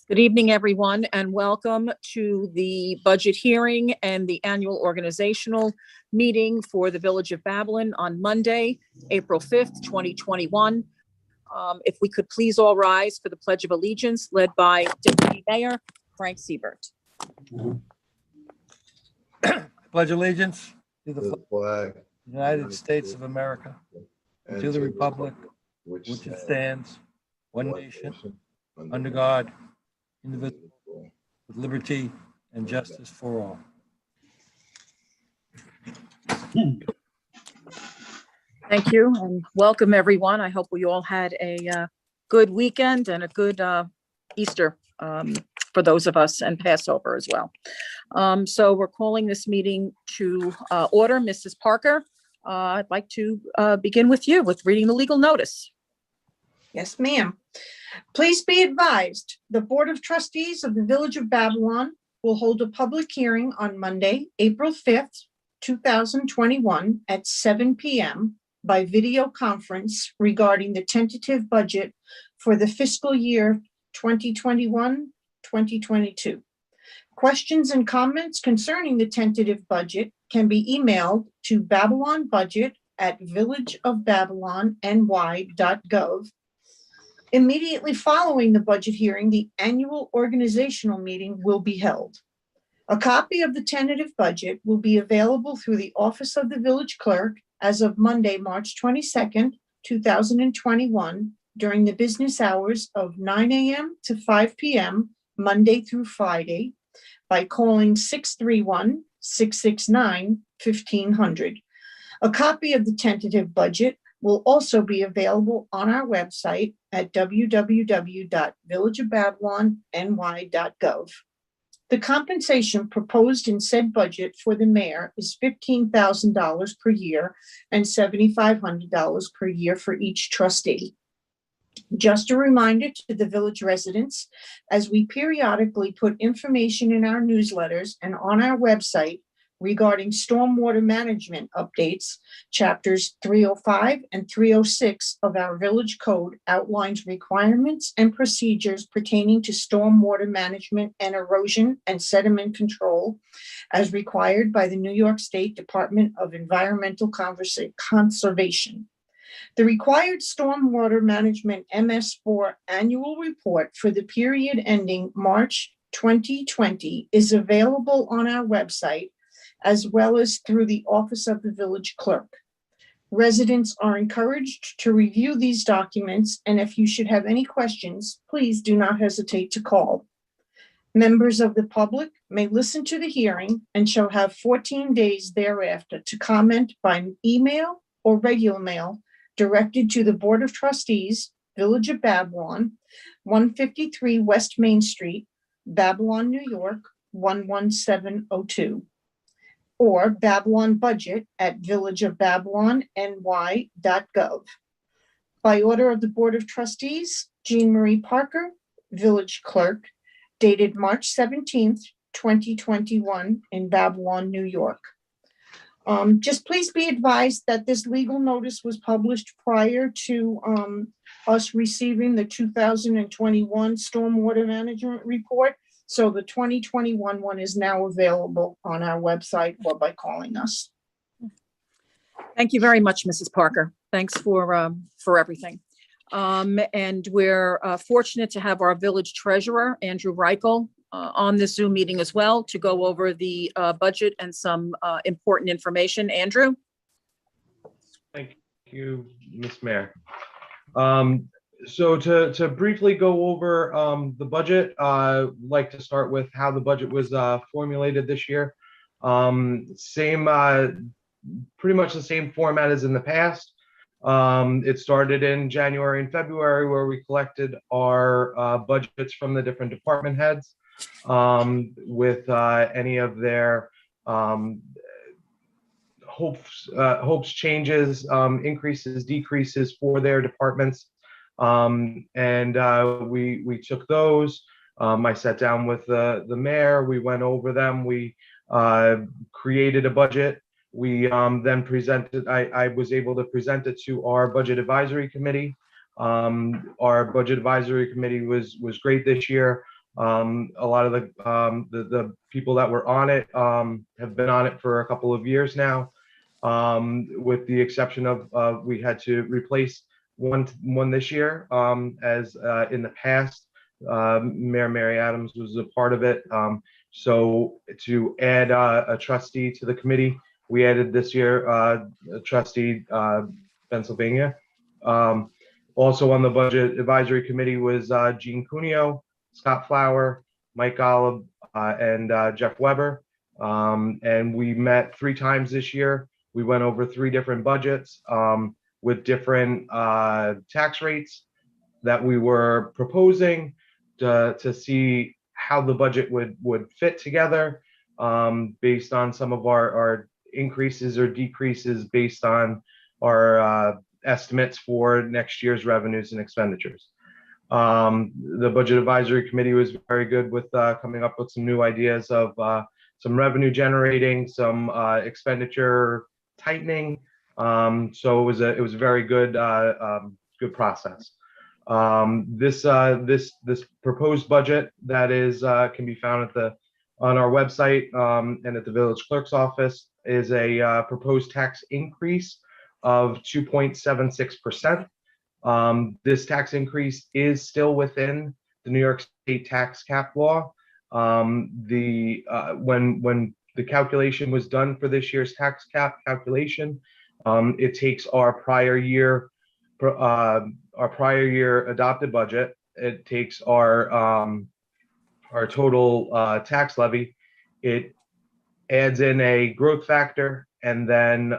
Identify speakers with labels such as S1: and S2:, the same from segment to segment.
S1: Good evening, everyone, and welcome to the budget hearing and the annual organizational meeting for the Village of Babylon on Monday, April 5th, 2021. If we could please all rise for the Pledge of Allegiance led by Deputy Mayor Frank Siebert.
S2: Pledge allegiance to the
S3: The flag,
S2: United States of America, and to the republic which it stands, one nation, under God, indivisible, with liberty and justice for all.
S1: Thank you and welcome, everyone. I hope we all had a good weekend and a good Easter for those of us, and Passover as well. So we're calling this meeting to order. Mrs. Parker, I'd like to begin with you with reading the legal notice.
S4: Yes, ma'am. Please be advised, the Board of Trustees of the Village of Babylon will hold a public hearing on Monday, April 5th, 2021 at 7 p.m. by video conference regarding the tentative budget for the fiscal year 2021-2022. Questions and comments concerning the tentative budget can be emailed to babylonbudget@villageofbabylonny.gov. Immediately following the budget hearing, the annual organizational meeting will be held. A copy of the tentative budget will be available through the Office of the Village Clerk as of Monday, March 22nd, 2021, during the business hours of 9 a.m. to 5 p.m., Monday through Friday, by calling 631-669-1500. A copy of the tentative budget will also be available on our website at www.villageofbabylonny.gov. The compensation proposed in said budget for the mayor is $15,000 per year and $7,500 per year for each trustee. Just a reminder to the village residents, as we periodically put information in our newsletters and on our website regarding stormwater management updates, chapters 305 and 306 of our village code outlines requirements and procedures pertaining to stormwater management and erosion and sediment control as required by the New York State Department of Environmental Conservation. The required stormwater management MS4 annual report for the period ending March 2020 is available on our website as well as through the Office of the Village Clerk. Residents are encouraged to review these documents, and if you should have any questions, please do not hesitate to call. Members of the public may listen to the hearing and shall have 14 days thereafter to comment by email or regular mail directed to the Board of Trustees, Village of Babylon, 153 West Main Street, Babylon, New York, 11702. Or babylonbudget@villageofbabylonny.gov. By order of the Board of Trustees, Jean Marie Parker, Village Clerk, dated March 17th, 2021 in Babylon, New York. Just please be advised that this legal notice was published prior to us receiving the 2021 Stormwater Management Report. So the 2021 one is now available on our website or by calling us.
S1: Thank you very much, Mrs. Parker. Thanks for everything. And we're fortunate to have our village treasurer, Andrew Reichel, on this Zoom meeting as well to go over the budget and some important information. Andrew?
S5: Thank you, Ms. Mayor. So to briefly go over the budget, I'd like to start with how the budget was formulated this year. Pretty much the same format as in the past. It started in January and February where we collected our budgets from the different department heads with any of their hopes, changes, increases, decreases for their departments. We took those. I sat down with the mayor. We went over them. We created a budget. We then presented. I was able to present it to our budget advisory committee. Our budget advisory committee was great this year. A lot of the people that were on it have been on it for a couple of years now, with the exception of we had to replace one this year, as in the past, Mayor Mary Adams was a part of it. So to add a trustee to the committee, we added this year a trustee Pennsylvania. Also on the budget advisory committee was Gene Cuneo, Scott Flower, Mike Golub, and Jeff Weber. And we met 3 times this year. We went over 3 different budgets with different tax rates that we were proposing to see how the budget would fit together, based on some of our increases or decreases based on our estimates for next year's revenues and expenditures. The budget advisory committee was very good with coming up with some new ideas of some revenue generating, some expenditure tightening. So it was a very good good process. This proposed budget that is can be found on our website and at the village clerk's office is a proposed tax increase of 2.76%. This tax increase is still within the New York State tax cap law. When the calculation was done for this year's tax cap calculation, it takes our prior year adopted budget. It takes our total tax levy. It adds in a growth factor, and then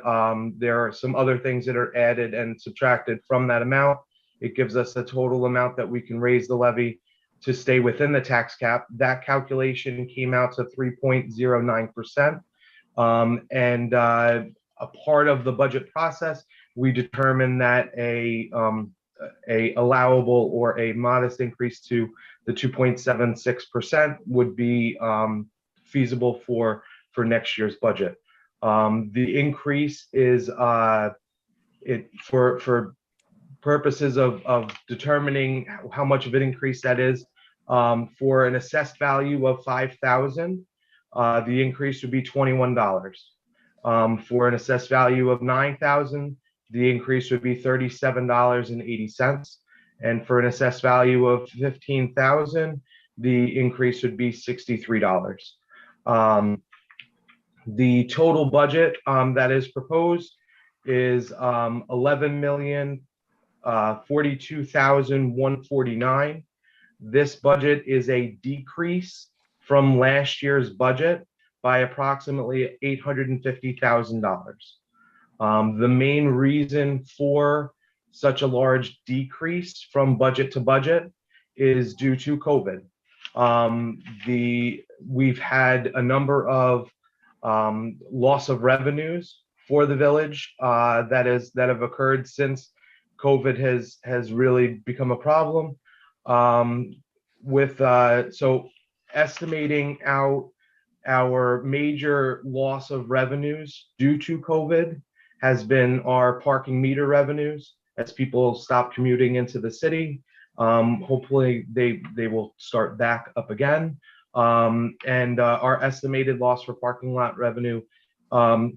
S5: there are some other things that are added and subtracted from that amount. It gives us a total amount that we can raise the levy to stay within the tax cap. That calculation came out to 3.09%. And a part of the budget process, we determined that a allowable or a modest increase to the 2.76% would be feasible for next year's budget. The increase is for purposes of determining how much of an increase that is. For an assessed value of $5,000, the increase would be $21. For an assessed value of $9,000, the increase would be $37.80. And for an assessed value of $15,000, the increase would be $63. The total budget that is proposed is $11,042,149. This budget is a decrease from last year's budget by approximately $850,000. The main reason for such a large decrease from budget to budget is due to COVID. We've had a number of loss of revenues for the village that have occurred since COVID has really become a problem. So estimating out our major loss of revenues due to COVID has been our parking meter revenues as people stop commuting into the city. Hopefully they will start back up again. And our estimated loss for parking lot revenue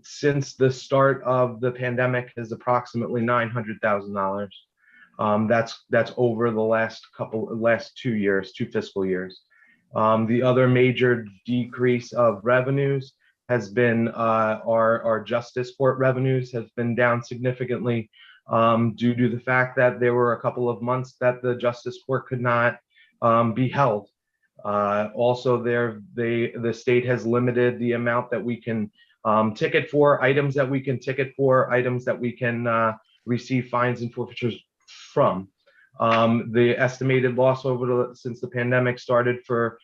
S5: since the start of the pandemic is approximately $900,000. That's over the last 2 fiscal years. The other major decrease of revenues has been our justice court revenues has been down significantly due to the fact that there were a couple of months that the justice court could not be held. Also, the state has limited the amount that we can ticket for, items that we can ticket for, items that we can receive fines and forfeitures from. The estimated loss since the pandemic started for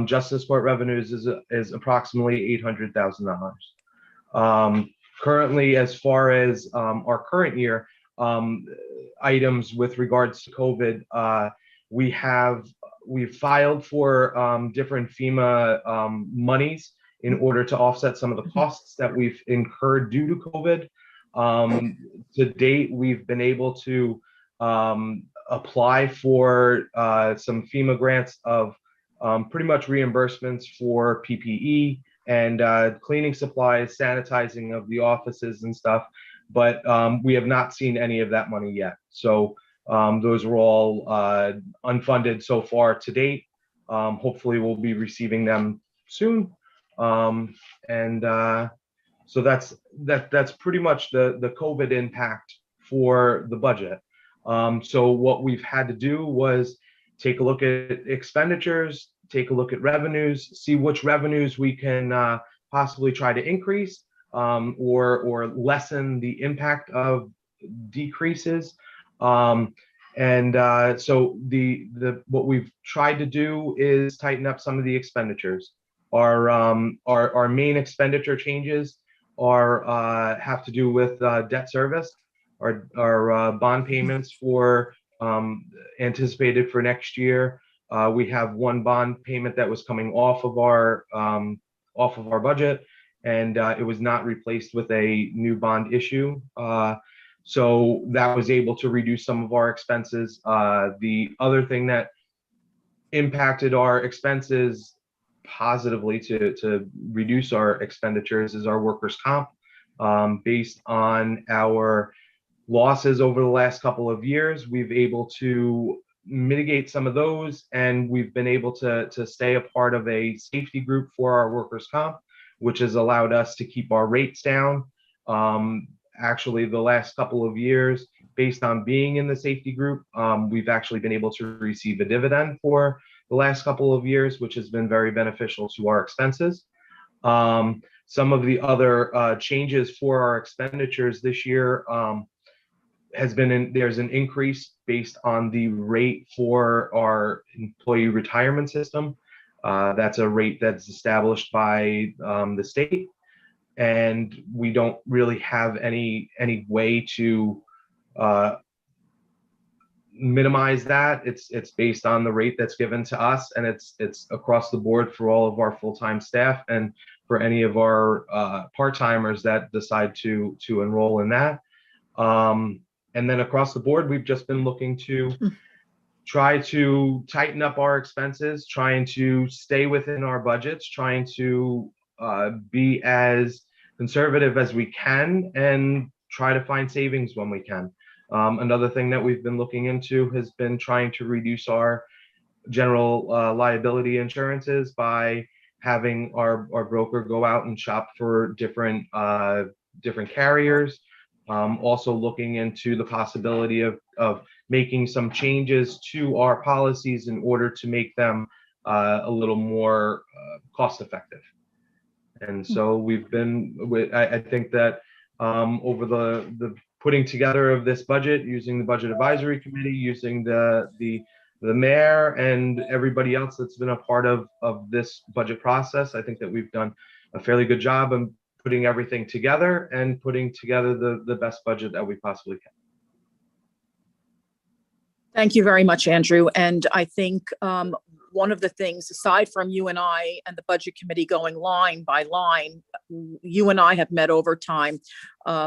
S5: justice court revenues is approximately $800,000. Currently, as far as our current year items with regards to COVID, we've filed for different FEMA monies in order to offset some of the costs that we've incurred due to COVID. To date, we've been able to apply for some FEMA grants of pretty much reimbursements for PPE and cleaning supplies, sanitizing of the offices and stuff. But we have not seen any of that money yet. So those are all unfunded so far to date. Hopefully we'll be receiving them soon. So that's pretty much the COVID impact for the budget. So what we've had to do was take a look at expenditures, take a look at revenues, see which revenues we can possibly try to increase or lessen the impact of decreases. So what we've tried to do is tighten up some of the expenditures. Our main expenditure changes have to do with debt service. Our bond payments for anticipated for next year. We have one bond payment that was coming off of our budget, and it was not replaced with a new bond issue. So that was able to reduce some of our expenses. The other thing that impacted our expenses positively to reduce our expenditures is our workers' comp. Based on our losses over the last couple of years, we've able to mitigate some of those, and we've been able to stay a part of a safety group for our workers' comp, which has allowed us to keep our rates down. Actually, the last couple of years, based on being in the safety group, we've actually been able to receive a dividend for the last couple of years, which has been very beneficial to our expenses. Some of the other changes for our expenditures this year there's an increase based on the rate for our employee retirement system. That's a rate that's established by the state, and we don't really have any way to minimize that. It's based on the rate that's given to us, and it's across the board for all of our full-time staff and for any of our part-timers that decide to enroll in that. And then across the board, we've just been looking to try to tighten up our expenses, trying to stay within our budgets, trying to be as conservative as we can, and try to find savings when we can. Another thing that we've been looking into has been trying to reduce our general liability insurances by having our broker go out and shop for different carriers. Also looking into the possibility of making some changes to our policies in order to make them a little more cost effective. And so we've been, I think that over the putting together of this budget, using the budget advisory committee, using the mayor and everybody else that's been a part of this budget process, I think that we've done a fairly good job of putting everything together and putting together the best budget that we possibly can.
S1: Thank you very much, Andrew. And I think one of the things, aside from you and I and the budget committee going line by line, you and I have met over time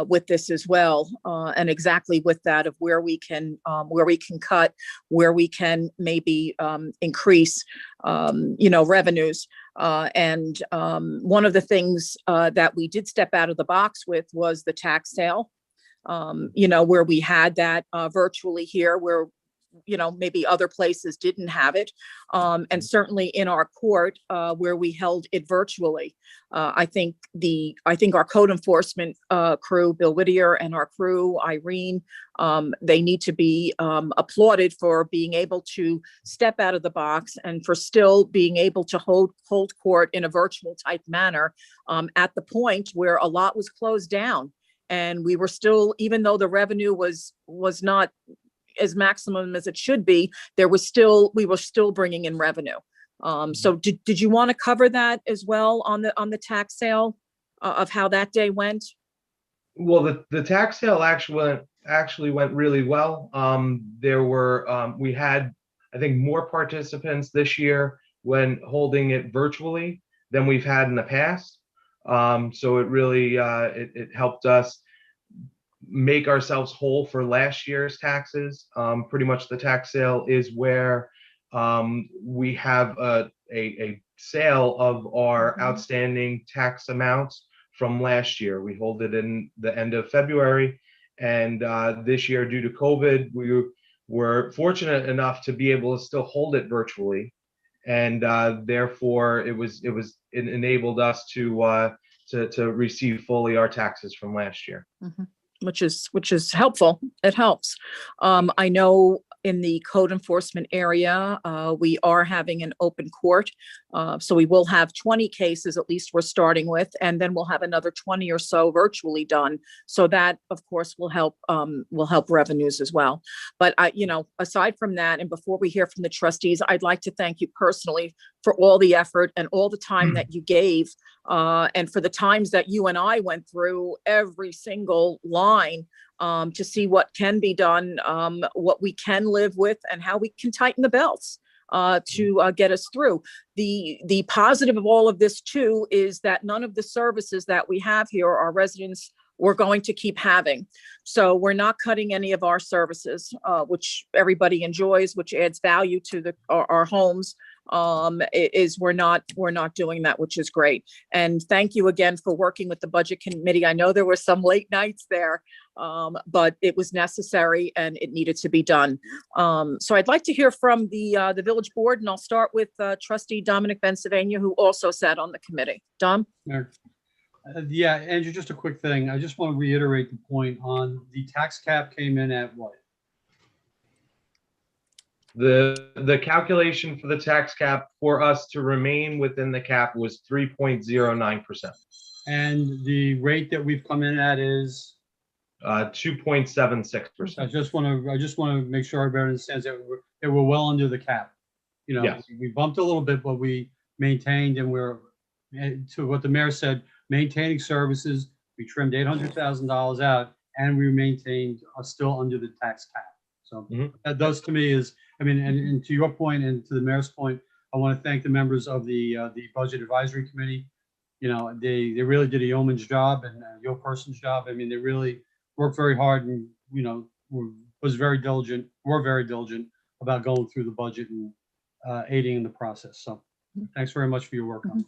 S1: with this as well, and exactly with that of where we can cut, where we can maybe increase, revenues. And one of the things that we did step out of the box with was the tax sale, where we had that virtually here, where maybe other places didn't have it. And certainly in our court, where we held it virtually. I think our code enforcement crew, Bill Whittier, and our crew, Irene, they need to be applauded for being able to step out of the box and for still being able to hold court in a virtual type manner at the point where a lot was closed down. And we were still, even though the revenue was not as maximum as it should be, we were still bringing in revenue. So did you want to cover that as well on the tax sale of how that day went?
S5: Well, the tax sale actually went really well. We had, I think, more participants this year when holding it virtually than we've had in the past. So it really it helped us make ourselves whole for last year's taxes. Pretty much the tax sale is where we have a sale of our outstanding tax amounts from last year. We hold it in the end of February. And this year, due to COVID, we were fortunate enough to be able to still hold it virtually. And therefore, it enabled us to receive fully our taxes from last year.
S1: Which is helpful. It helps. I know in the code enforcement area, we are having an open court. So we will have 20 cases, at least we're starting with, and then we'll have another 20 or so virtually done. So that, of course, will help revenues as well. But aside from that, and before we hear from the trustees, I'd like to thank you personally for all the effort and all the time that you gave, and for the times that you and I went through every single line to see what can be done, what we can live with, and how we can tighten the belts to get us through. The positive of all of this too is that none of the services that we have here, our residents, we're going to keep having. So we're not cutting any of our services, which everybody enjoys, which adds value to our homes. We're not doing that, which is great. And thank you again for working with the budget committee. I know there were some late nights there, but it was necessary and it needed to be done. So I'd like to hear from the village board, and I'll start with Trustee Dominic Bensylvania, who also sat on the committee. Dom?
S3: Yeah, Andrew, just a quick thing. I just want to reiterate the point on the tax cap came in at what?
S5: The calculation for the tax cap for us to remain within the cap was 3.09%.
S3: And the rate that we've come in at is
S5: 2.76%.
S3: I just want to make sure everybody understands that we're well under the cap.
S5: Yes.
S3: We bumped a little bit, but we maintained, and we're, to what the mayor said, maintaining services. We trimmed $800,000 out, and we maintained still under the tax cap. So that does, to me, is, I mean, and to your point and to the mayor's point, I want to thank the members of the Budget Advisory Committee. They really did a yeoman's job, and your person's job. I mean, they really worked very hard, and was very diligent. We're very diligent about going through the budget and aiding in the process. So thanks very much for your work on it.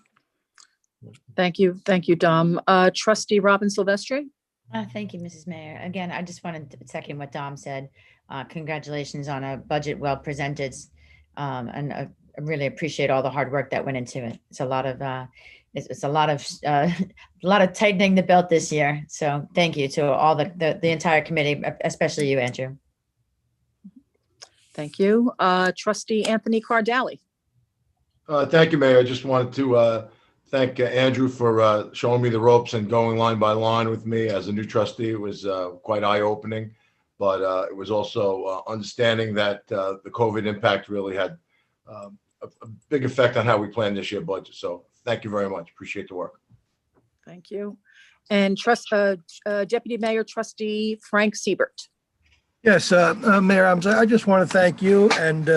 S1: Thank you, Dom. Trustee Robin Silvestri?
S6: Thank you, Mrs. Mayor. Again, I just wanted to second what Dom said. Congratulations on a budget well presented, and I really appreciate all the hard work that went into it. It's a lot of a lot of tightening the belt this year. So thank you to all the entire committee, especially you, Andrew.
S1: Thank you. Trustee Anthony Cardali?
S7: Thank you, Mayor. I just wanted to thank Andrew for showing me the ropes and going line by line with me as a new trustee. It was quite eye-opening, but it was also understanding that the COVID impact really had a big effect on how we planned this year's budget. So thank you very much. Appreciate the work.
S1: Thank you. And Deputy Mayor Trustee Frank Siebert?
S2: Yes, Mayor, I just want to thank you and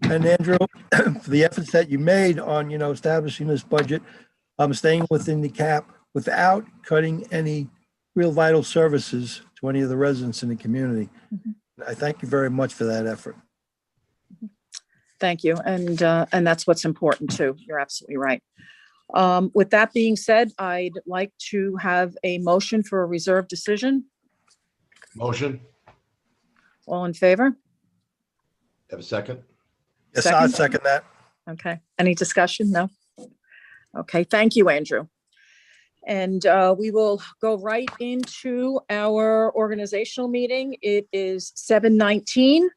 S2: Andrew for the efforts that you made on, establishing this budget, staying within the cap without cutting any real vital services to any of the residents in the community. I thank you very much for that effort.
S1: Thank you. And that's what's important too. You're absolutely right. With that being said, I'd like to have a motion for a reserve decision.
S7: Motion.
S1: All in favor?
S7: Have a second?
S2: Yes, I'll second that.
S1: Okay. Any discussion? No? Okay. Thank you, Andrew. And we will go right into our organizational meeting. It is 7:19.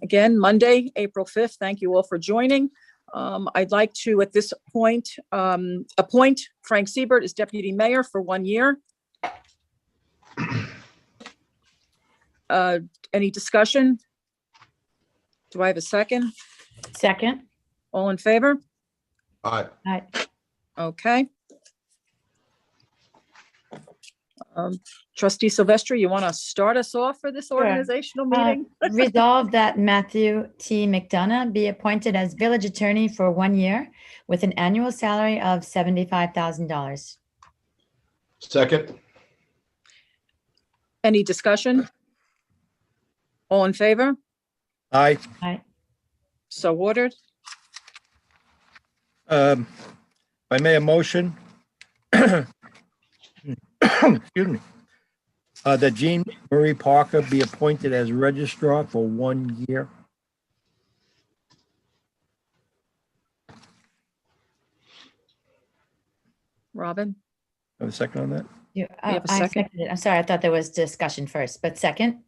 S1: Again, Monday, April 5th. Thank you all for joining. I'd like to, at this point, appoint Frank Siebert as Deputy Mayor for 1 year. Any discussion? Do I have a second?
S6: Second.
S1: All in favor?
S7: Aye.
S6: Aye.
S1: Okay. Trustee Silvestri, you want to start us off for this organizational meeting?
S6: Resolve that Matthew T. McDonough be appointed as village attorney for 1 year with an annual salary of $75,000.
S7: Second.
S1: Any discussion? All in favor?
S2: Aye.
S6: Aye.
S1: So ordered.
S2: If I may, a motion. Excuse me. That Jean Marie Parker be appointed as registrar for 1 year.
S1: Robin,
S2: Have a second on that?
S1: have a
S6: I
S1: second?
S6: seconded. I'm sorry, I thought there was discussion first, but second.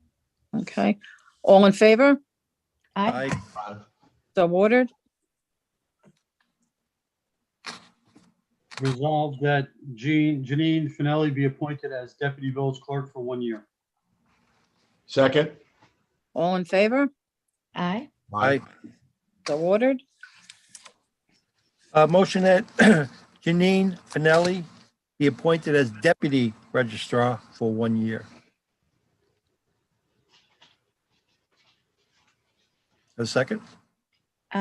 S1: okay. All in favor?
S6: Aye.
S1: So ordered.
S3: Resolved that Janine Finelli be appointed as deputy village clerk for 1 year.
S7: Second.
S1: All in favor?
S6: Aye.
S2: Aye.
S1: So ordered.
S2: Motion that Janine Finelli be appointed as deputy registrar for 1 year. A second?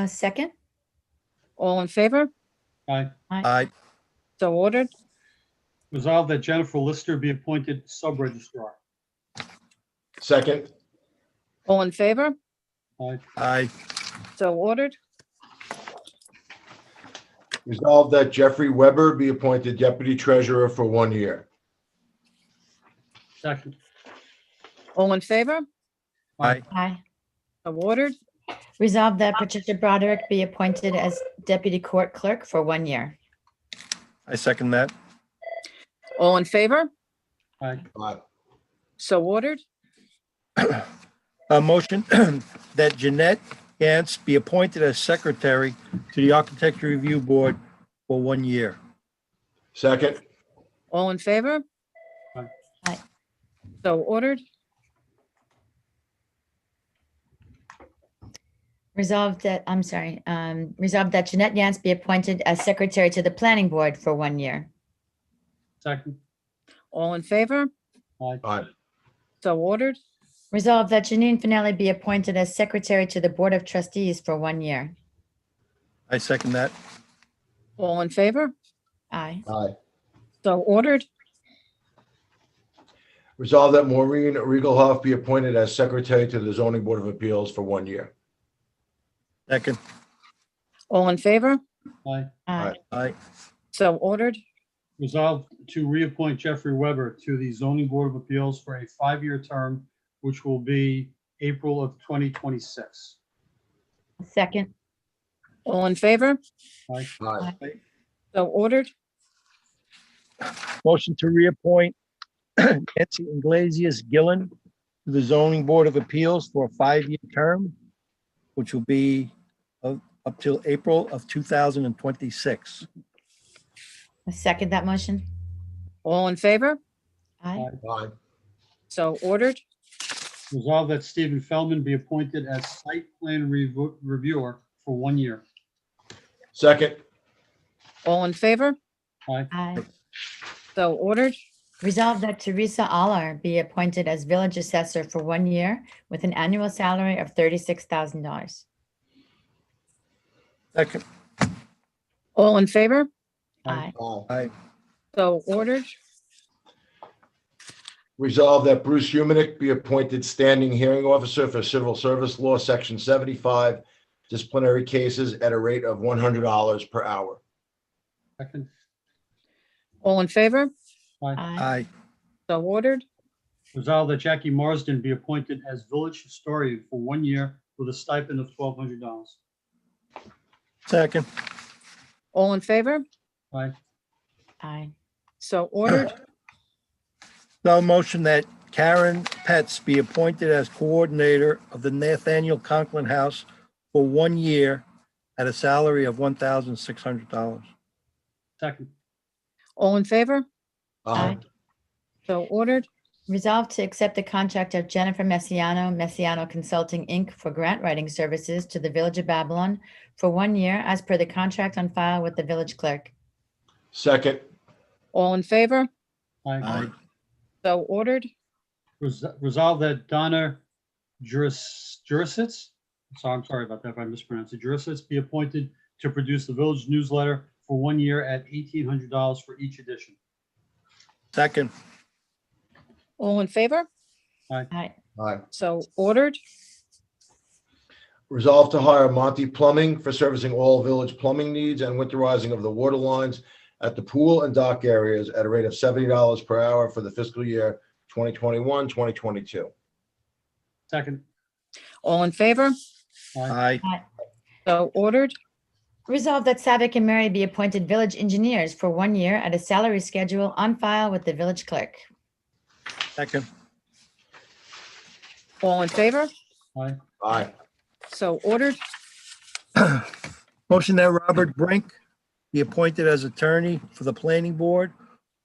S6: Second.
S1: All in favor?
S3: Aye.
S2: Aye.
S1: So ordered.
S3: Resolved that Jennifer Lister be appointed sub-registrar.
S7: Second.
S1: All in favor?
S3: Aye.
S2: Aye.
S1: So ordered.
S7: Resolved that Jeffrey Weber be appointed deputy treasurer for 1 year.
S3: Second.
S1: All in favor?
S2: Aye.
S6: Aye.
S1: So ordered.
S6: Resolved that Patricia Broderick be appointed as deputy court clerk for 1 year.
S2: I second that.
S1: All in favor?
S3: Aye.
S7: Aye.
S1: So ordered.
S2: A motion that Jeanette Gantz be appointed as secretary to the Architecture Review Board for 1 year.
S7: Second.
S1: All in favor?
S3: Aye.
S6: Aye.
S1: So ordered.
S6: Resolved that Jeanette Yance be appointed as secretary to the planning board for 1 year.
S3: Second.
S1: All in favor?
S3: Aye.
S7: Aye.
S1: So ordered.
S6: Resolved that Janine Finelli be appointed as secretary to the board of trustees for 1 year.
S2: I second that.
S1: All in favor?
S6: Aye.
S7: Aye.
S1: So ordered.
S7: Resolved that Maureen Riegelhoff be appointed as secretary to the zoning board of appeals for 1 year.
S2: Second.
S1: All in favor?
S3: Aye.
S6: Aye.
S2: Aye.
S1: So ordered.
S3: Resolved to reappoint Jeffrey Weber to the zoning board of appeals for a 5-year term, which will be April of 2026.
S6: Second.
S1: All in favor?
S3: Aye.
S7: Aye.
S1: So ordered.
S2: Motion to reappoint Nancy Iglesias Gillen to the zoning board of appeals for a 5-year term, which will be up till April of 2026.
S6: I second that motion.
S1: All in favor?
S6: Aye.
S7: Aye.
S1: So ordered.
S3: Resolved that Stephen Feldman be appointed as site plan reviewer for 1 year.
S7: Second.
S1: All in favor?
S3: Aye.
S6: Aye.
S1: So ordered.
S6: Resolved that Teresa Aller be appointed as village assessor for 1 year with an annual salary of $36,000.
S2: Second.
S1: All in favor?
S6: Aye.
S7: Aye.
S2: Aye.
S1: So ordered.
S7: Resolved that Bruce Humanick be appointed standing hearing officer for civil service law, section 75, disciplinary cases at a rate of $100 per hour.
S3: Second.
S1: All in favor?
S3: Aye.
S6: Aye.
S2: Aye.
S1: So ordered.
S3: Resolved that Jackie Marsden be appointed as village historian for 1 year with a stipend of $1,200.
S2: Second.
S1: All in favor?
S3: Aye.
S6: Aye.
S1: So ordered.
S2: No motion that Karen Petz be appointed as coordinator of the Nathaniel Conklin House for 1 year at a salary of $1,600.
S3: Second.
S1: All in favor?
S6: Aye.
S1: So ordered.
S6: Resolved to accept the contract of Jennifer Messiano Consulting, Inc. for grant writing services to the Village of Babylon for 1 year as per the contract on file with the village clerk.
S7: Second.
S1: All in favor?
S3: Aye.
S1: So ordered.
S3: Resolved that Donna Jurisitz, I'm sorry about that if I mispronounced it, Jurisitz be appointed to produce the village newsletter for 1 year at $1,800 for each edition.
S2: Second.
S1: All in favor?
S6: Aye.
S7: Aye.
S1: So ordered.
S7: Resolve to hire Monty Plumbing for servicing all village plumbing needs and winterizing of the water lines at the pool and dock areas at a rate of $70 per hour for the fiscal year 2021, 2022.
S3: Second.
S1: All in favor?
S2: Aye.
S1: So ordered.
S6: Resolved that Savick and Mary be appointed village engineers for 1 year at a salary schedule on file with the village clerk.
S2: Second.
S1: All in favor?
S3: Aye.
S7: Aye.
S1: So ordered.
S2: Motion that Robert Brink be appointed as attorney for the planning board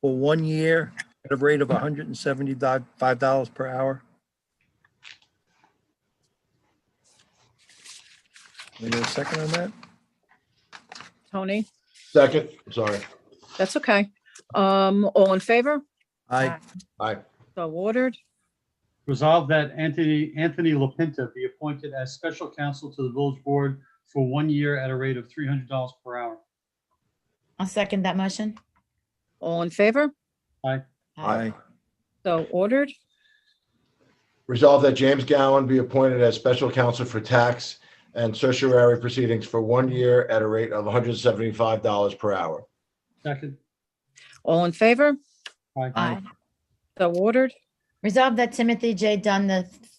S2: for 1 year at a rate of $175 per hour. Can we get a second on that?
S1: Tony,
S7: Second, sorry.
S1: that's okay. All in favor?
S2: Aye.
S7: Aye.
S1: So ordered.
S3: Resolved that Anthony LaPinta be appointed as special counsel to the village board for 1 year at a rate of $300 per hour.
S6: I'll second that motion.
S1: All in favor?
S3: Aye.
S2: Aye.
S1: So ordered.
S7: Resolve that James Gowan be appointed as special counsel for tax and certiorari proceedings for 1 year at a rate of $175 per hour.
S3: Second.
S1: All in favor?
S3: Aye.
S1: So ordered.
S6: Resolved that Timothy J. Dunn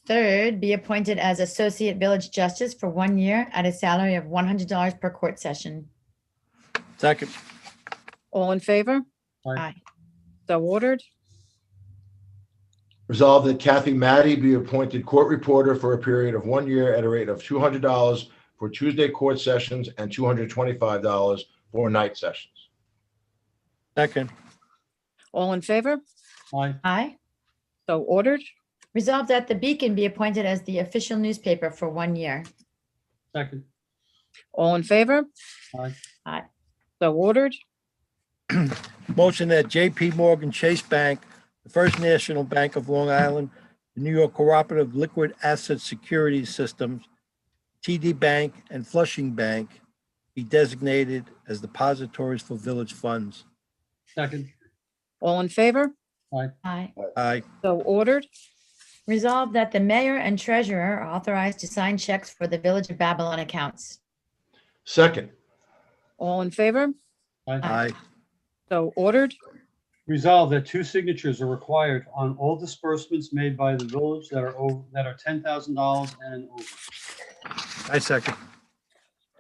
S6: III be appointed as associate village justice for 1 year at a salary of $100 per court session.
S2: Second.
S1: All in favor?
S6: Aye.
S1: So ordered.
S7: Resolve that Kathy Matty be appointed court reporter for a period of 1 year at a rate of $200 for Tuesday court sessions and $225 for night sessions.
S2: Second.
S1: All in favor?
S3: Aye.
S6: Aye.
S1: So ordered.
S6: Resolved that the Beacon be appointed as the official newspaper for 1 year.
S3: Second.
S1: All in favor?
S3: Aye.
S1: So ordered.
S2: Motion that JP Morgan Chase Bank, the First National Bank of Long Island, the New York Cooperative Liquid Asset Securities Systems, TD Bank, and Flushing Bank be designated as depositories for village funds.
S3: Second.
S1: All in favor?
S6: Aye.
S2: Aye.
S1: So ordered.
S6: Resolved that the mayor and treasurer are authorized to sign checks for the Village of Babylon accounts.
S7: Second,
S1: All in favor?
S2: Aye.
S1: So ordered.
S3: Resolved that 2 signatures are required on all disbursements made by the village that are $10,000 and over.
S2: I second.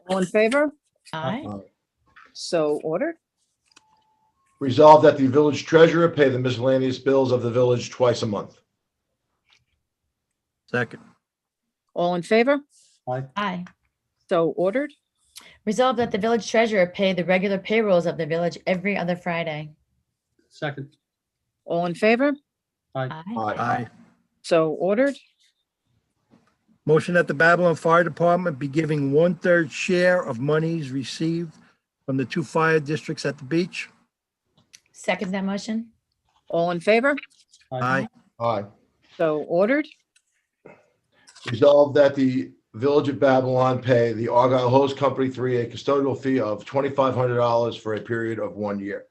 S1: All in favor?
S6: Aye.
S1: So ordered.
S7: resolve that the village treasurer pay the miscellaneous bills of the village twice a month.
S2: Second.
S1: All in favor?
S6: Aye.
S1: So ordered.
S6: Resolved that the village treasurer pay the regular payrolls of the village every other Friday.
S3: Second.
S1: All in favor?
S6: Aye.
S2: Aye.
S1: So ordered.
S2: Motion that the Babylon Fire Department be giving 1/3 share of monies received from the 2 fire districts at the beach.
S6: Second that motion.
S1: All in favor?
S2: Aye.
S7: Aye.
S1: So ordered.
S7: Resolve that the Village of Babylon pay the Argyle Hose Company 3 a custodial fee of $2,500 for a period of 1 year.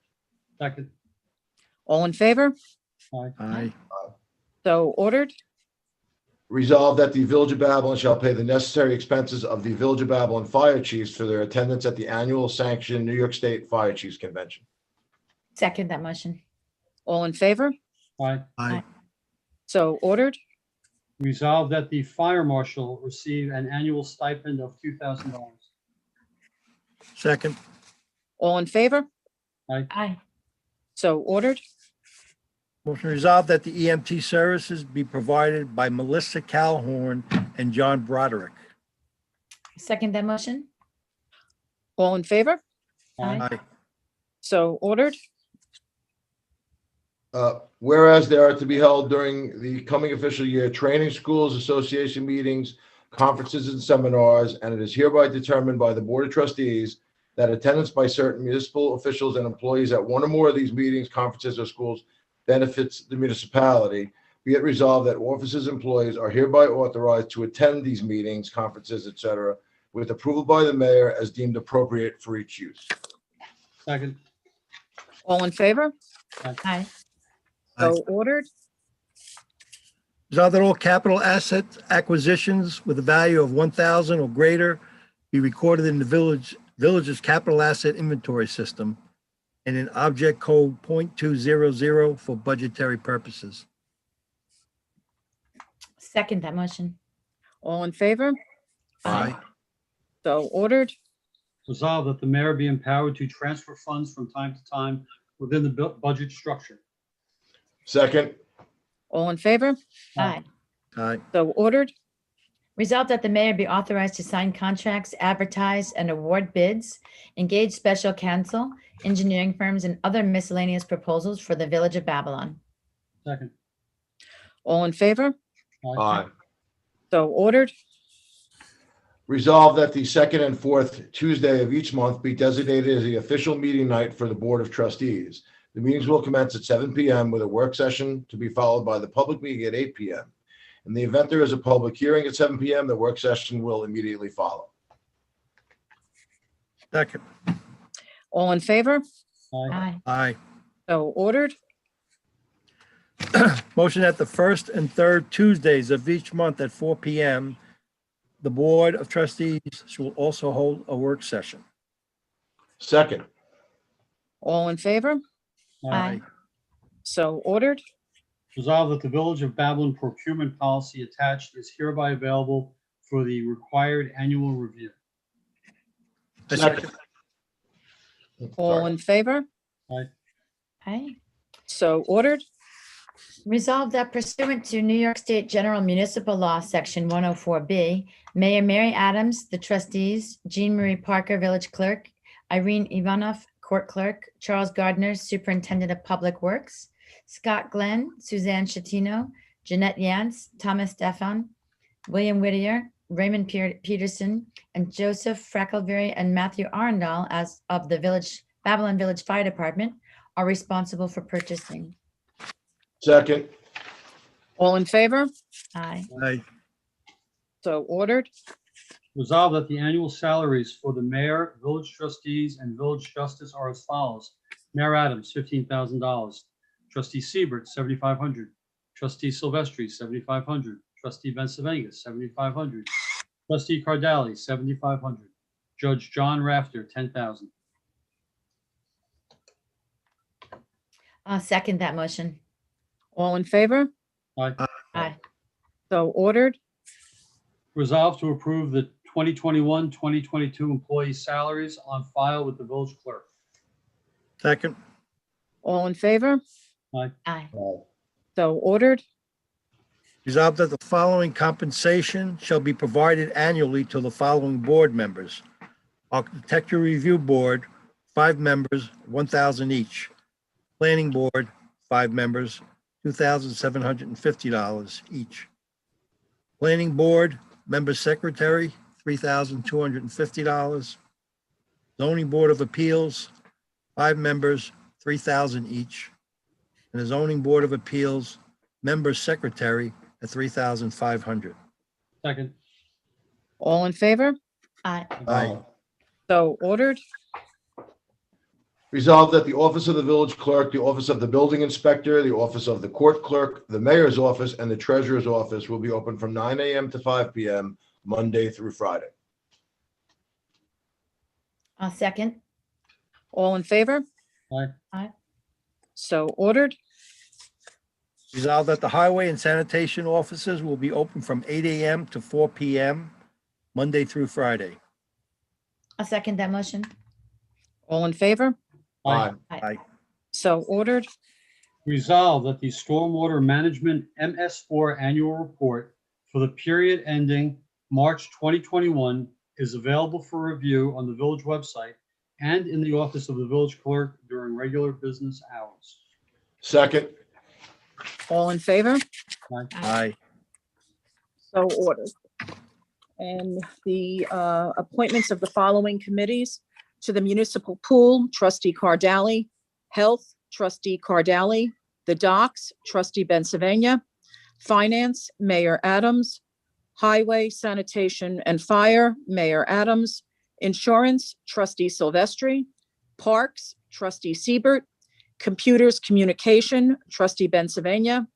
S3: Second.
S1: All in favor?
S2: Aye.
S1: So ordered.
S7: Resolve that the Village of Babylon shall pay the necessary expenses of the Village of Babylon Fire Chiefs for their attendance at the annual sanctioned New York State Fire Chiefs Convention.
S6: Second that motion.
S1: All in favor?
S2: Aye.
S1: So ordered.
S3: Resolved that the fire marshal receive an annual stipend of $2,000.
S2: Second.
S1: All in favor?
S6: Aye.
S1: So ordered.
S2: Motion resolved that the EMT services be provided by Melissa Calhorn and John Broderick.
S6: Second that motion.
S1: All in favor?
S2: Aye.
S1: So ordered.
S7: Whereas there are to be held during the coming official year, training schools, association meetings, conferences and seminars, and it is hereby determined by the Board of Trustees that attendance by certain municipal officials and employees at one or more of these meetings, conferences, or schools benefits the municipality. Be it resolved that officers and employees are hereby authorized to attend these meetings, conferences, etc., with approval by the mayor as deemed appropriate for each use.
S3: Second.
S1: All in favor?
S6: Aye.
S1: So ordered.
S2: Resolved that all capital asset acquisitions with a value of 1,000 or greater be recorded in the village's capital asset inventory system and in object code .200 for budgetary purposes.
S6: Second that motion.
S1: All in favor?
S2: Aye.
S1: So ordered.
S3: Resolved that the mayor be empowered to transfer funds from time to time within the budget structure.
S7: Second.
S1: All in favor?
S6: Aye.
S2: Aye.
S1: So ordered.
S6: Resolved that the mayor be authorized to sign contracts, advertise and award bids, engage special counsel, engineering firms, and other miscellaneous proposals for the Village of Babylon.
S3: Second.
S1: All in favor?
S7: Aye.
S1: So ordered.
S7: Resolved that the second and fourth Tuesday of each month be designated as the official meeting night for the Board of Trustees. The meetings will commence at 7 p.m. with a work session to be followed by the public meeting at 8 p.m. In the event there is a public hearing at 7 p.m., the work session will immediately follow.
S2: Second.
S1: All in favor?
S6: Aye.
S2: Aye.
S1: So ordered.
S2: Motion that the first and third Tuesdays of each month at 4 p.m., the Board of Trustees will also hold a work session.
S7: Second.
S1: All in favor?
S6: Aye.
S1: So ordered.
S3: Resolved that the Village of Babylon procurement policy attached is hereby available for the required annual review.
S7: Second.
S1: All in favor?
S6: Aye.
S1: So ordered.
S6: Resolved that pursuant to New York State General Municipal Law, Section 104B, Mayor Mary Adams, the trustees, Jean Marie Parker, Village Clerk, Irene Ivanoff, Court Clerk, Charles Gardner, Superintendent of Public Works, Scott Glenn, Suzanne Shatino, Jeanette Yance, Thomas Stefan, William Whittier, Raymond Peterson, and Joseph Freckleberry and Matthew Arundel as of the Babylon Village Fire Department are responsible for purchasing.
S7: Second.
S1: All in favor?
S6: Aye.
S2: Aye.
S1: So ordered.
S3: Resolved that the annual salaries for the mayor, village trustees, and village justice are as follows. Mayor Adams, $15,000. Trustee Siebert, $7,500. Trustee Silvestri, $7,500. Trustee Bensavenga, $7,500. Trustee Cardali, $7,500. Judge John Rafter, $10,000.
S6: I'll second that motion.
S1: All in favor?
S6: Aye.
S1: So ordered.
S3: Resolved to approve the 2021-2022 employee salaries on file with the village clerk.
S2: Second.
S1: All in favor?
S6: Aye.
S1: So ordered.
S2: Resolved that the following compensation shall be provided annually to the following board members. Architecture Review Board, 5 members, 1,000 each. Planning Board, 5 members, $2,750 each. Planning Board, Member Secretary, $3,250. Zoning Board of Appeals, 5 members, $3,000 each. And the Zoning Board of Appeals, Member Secretary at $3,500.
S3: Second.
S1: All in favor?
S6: Aye.
S2: Aye.
S1: So ordered.
S7: Resolved that the office of the village clerk, the office of the building inspector, the office of the court clerk, the mayor's office, and the treasurer's office will be open from 9 a.m. to 5 p.m., Monday through Friday.
S6: I'll second.
S1: All in favor?
S3: Aye.
S1: So ordered.
S2: Resolved that the highway and sanitation offices will be open from 8 a.m. to 4 p.m., Monday through Friday.
S6: I'll second that motion.
S1: All in favor?
S7: Aye.
S1: So ordered.
S3: Resolved that the Stormwater Management MS4 Annual Report for the period ending March 2021 is available for review on the village website and in the office of the village clerk during regular business hours.
S7: Second.
S1: All in favor?
S2: Aye.
S1: So ordered. And the appointments of the following committees: to the municipal pool, Trustee Cardali; Health, Trustee Cardali; the docks, Trustee Bensavenga; Finance, Mayor Adams; Highway, Sanitation, and Fire, Mayor Adams; Insurance, Trustee Silvestri; Parks, Trustee Siebert; Computers, Communication, Trustee Bensavenga;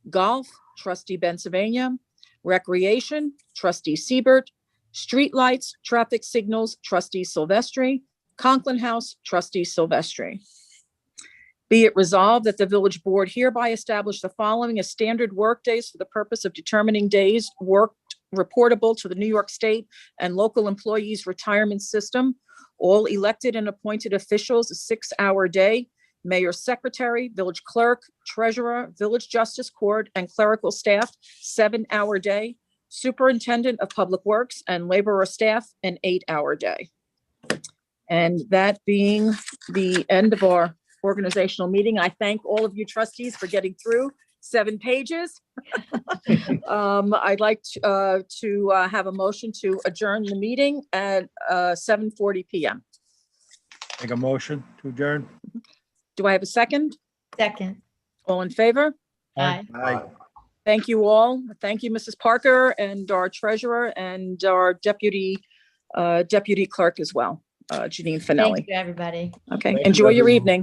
S1: Golf, Trustee Pennsylvania. Recreation, Trustee Siebert. Streetlights, traffic signals, Trustee Silvestri. Conklin House, Trustee Silvestri. Be it resolved that the village board hereby establish the following as standard work days for the purpose of determining days worked reportable to the New York State and local employees retirement system. All elected and appointed officials, a 6-hour day. Mayor secretary, village clerk, treasurer, village justice court, and clerical staff, 7-hour day. Superintendent of Public Works and laborer staff, an 8-hour day. And that being the end of our organizational meeting, I thank all of you trustees for getting through 7 pages. I'd like to have a motion to adjourn the meeting at 7:40 PM.
S2: Make a motion to adjourn.
S1: Do I have a second?
S6: Second.
S1: All in favor?
S6: Aye.
S2: Aye.
S1: Thank you all. Thank you, Mrs. Parker, and our treasurer and our deputy clerk as well, Janine Finelli.
S6: Thank you, everybody.
S1: Okay,
S7: Thank you,
S1: enjoy your
S7: everyone.
S1: evening.